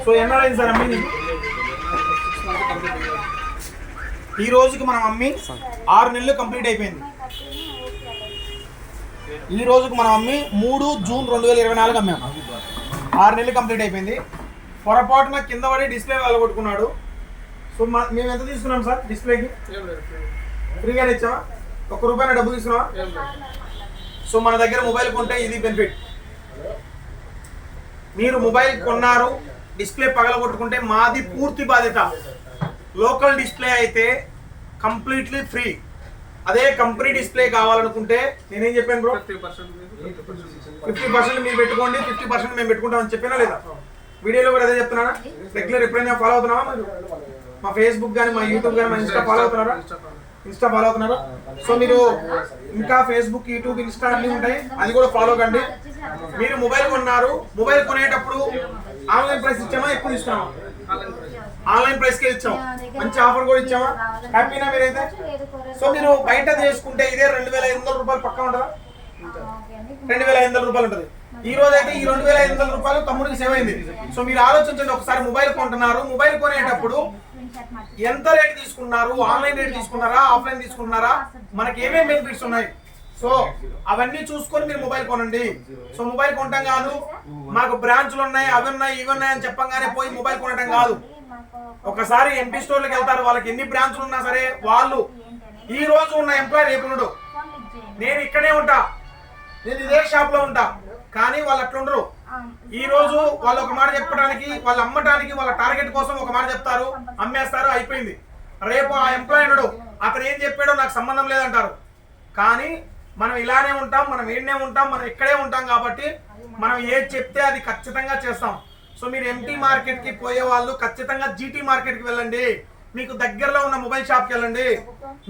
So ఎన్నడైంది sir అమ్మి? ఈ రోజుకి మనం అమ్మి 6 నెలలు కంప్లీట్ అయిపోయింది. ఈ రోజుకి మనం అమ్మి 3 జూన్ 2024 అమ్మాము. 6 నెలలు కంప్లీట్ అయిపోయింది. పొరపాటున కింద పడి డిస్ప్లే వెళ్ళగొట్టుకున్నాడు. సో మేము ఎంత తీసుకున్నాం సార్ డిస్ప్లేకి? ఫ్రీగానే ఇచ్చావా? ₹1 డబ్బు తీసుకున్నావా? సో మన దగ్గర మొబైల్ కొంటే ఇది బెనిఫిట్. మీరు మొబైల్ కొన్నారు, డిస్ప్లే పగలగొట్టుకుంటే మాది పూర్తి బాధ్యత. లోకల్ డిస్ప్లే అయితే కంప్లీట్లీ ఫ్రీ. అదే కంపెనీ డిస్ప్లే కావాలనుకుంటే నేనేం చెప్పాను బ్రో? 50% మీరు పెట్టుకోండి, 50% మేము పెట్టుకుంటామని చెప్పినా లేదా? వీడియోలో కూడా అదే చెప్తున్నానా? రెగ్యులర్ ఎప్పుడైనా ఫాలో అవుతున్నావా? మా ఫేస్బుక్ కానీ, మా యూట్యూబ్ కానీ, మా ఇన్స్టా ఫాలో అవుతున్నారా? ఇన్స్టా ఫాలో అవుతున్నారా? సో మీరు ఇంకా ఫేస్బుక్, యూట్యూబ్, ఇన్స్టా అన్నీ ఉంటాయి, అది కూడా ఫాలో కండి. మీరు మొబైల్ కొన్నారు, మొబైల్ కొనేటప్పుడు ఆన్లైన్ ప్రైస్ ఇచ్చామా? ఎక్కువ తీసుకున్నామా? ఆన్లైన్ ప్రైస్కే ఇచ్చాం. మంచి ఆఫర్ కూడా ఇచ్చామా? హ్యాపీనా మీరైతే? సో మీరు బయట చేసుకుంటే ఇదే ₹2,500 పక్కా ఉంటుందా? ₹2,500 ఉంటుంది. ఈ రోజు అయితే ఈ ₹2,500 తమ్ముడికి సేవ్ అయింది. సో మీరు ఆలోచించండి, ఒకసారి మొబైల్ కొంటున్నారు, మొబైల్ కొనేటప్పుడు ఎంత రేట్ తీసుకున్నారు, ఆన్లైన్ రేట్ తీసుకున్నారా, ఆఫ్లైన్ తీసుకున్నారా, మనకి ఏమేమి బెనిఫిట్స్ ఉన్నాయి, సో అవన్నీ చూసుకొని మీరు మొబైల్ కొనండి. సో మొబైల్ కొనటం కాదు, మాకు బ్రాంచ్లు ఉన్నాయి, అవి ఉన్నాయి, ఇవి ఉన్నాయి అని చెప్పంగానే పోయి మొబైల్ కొనటం కాదు. ఒకసారి ఎంపీ స్టోర్లకు వెళ్తారు, వాళ్ళకి ఎన్ని బ్రాంచ్లు ఉన్నా సరే వాళ్ళు ఈ రోజు ఉన్న ఎంప్లాయీ రేపు ఉండడు. నేను ఇక్కడే ఉంటా, నేను ఇదే షాప్ లో ఉంటా, కానీ వాళ్ళు అట్లా ఉండరు. ఈ రోజు వాళ్ళు ఒక మాట చెప్పడానికి, వాళ్ళు అమ్మటానికి, వాళ్ళ టార్గెట్ కోసం ఒక మాట చెప్తారు, అమ్మేస్తారు, అయిపోయింది. రేపు ఆ ఎంప్లాయీ ఉండడు, అతను ఏం చెప్పాడో నాకు సంబంధం లేదంటారు. కానీ మనం ఇలానే ఉంటాం, మనం ఏడనే ఉంటాం, మనం ఇక్కడే ఉంటాం కాబట్టి మనం ఏది చెప్తే అది ఖచ్చితంగా చేస్తాం. సో మీరు ఎంటీ మార్కెట్కి పోయే వాళ్ళు ఖచ్చితంగా జీటీ మార్కెట్కి వెళ్ళండి. మీకు దగ్గరలో ఉన్న మొబైల్ షాప్కి వెళ్ళండి,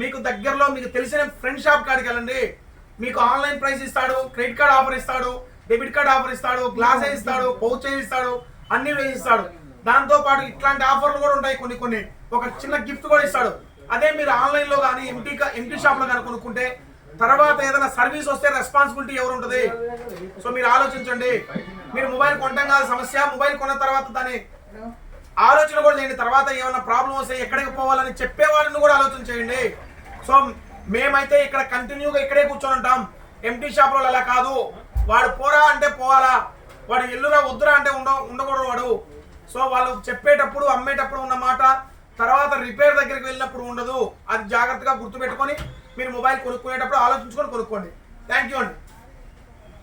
మీకు దగ్గరలో మీకు తెలిసిన ఫ్రెండ్ షాప్ కాడికి వెళ్ళండి. మీకు ఆన్లైన్ ప్రైస్ ఇస్తాడు, క్రెడిట్ కార్డ్ ఆఫర్ ఇస్తాడు, డెబిట్ కార్డ్ ఆఫర్ ఇస్తాడు, గ్లాస్ ఇస్తాడు, పౌచ్ ఇస్తాడు, అన్ని వేసిస్తాడు. దాంతో పాటు ఇట్లాంటి ఆఫర్లు కూడా ఉంటాయి, కొన్ని ఒక చిన్న గిఫ్ట్ కూడా ఇస్తాడు. అదే మీరు ఆన్లైన్ లో కానీ ఎంటీ షాప్ లో కానీ కొనుక్కుంటే తర్వాత ఏదైనా సర్వీస్ వస్తే రెస్పాన్సిబిలిటీ ఎవరు ఉంటుంది? సో మీరు ఆలోచించండి. మీరు మొబైల్ కొనటం కాదు సమస్య, మొబైల్ కొన్న తర్వాత దాని ఆలోచన కూడా చేయండి. తర్వాత ఏమైనా ప్రాబ్లం వస్తే ఎక్కడికి పోవాలని చెప్పేవాడిని కూడా ఆలోచన చేయండి. సో మేమైతే ఇక్కడ కంటిన్యూగా ఇక్కడే కూర్చొని ఉంటాం. ఎంటీ షాప్ లో అలా కాదు, వాడు పోరా అంటే పోవాలా, వాడు ఎల్లురా వద్దురా అంటే ఉండకూడదు వాడు. సో వాళ్ళు చెప్పేటప్పుడు, అమ్మేటప్పుడు ఉన్న మాట తర్వాత రిపేర్ దగ్గరికి వెళ్ళినప్పుడు ఉండదు. అది జాగ్రత్తగా గుర్తుపెట్టుకొని మీరు మొబైల్ కొనుక్కునేటప్పుడు ఆలోచించుకొని కొనుక్కోండి. థ్యాంక్ యూ అండి.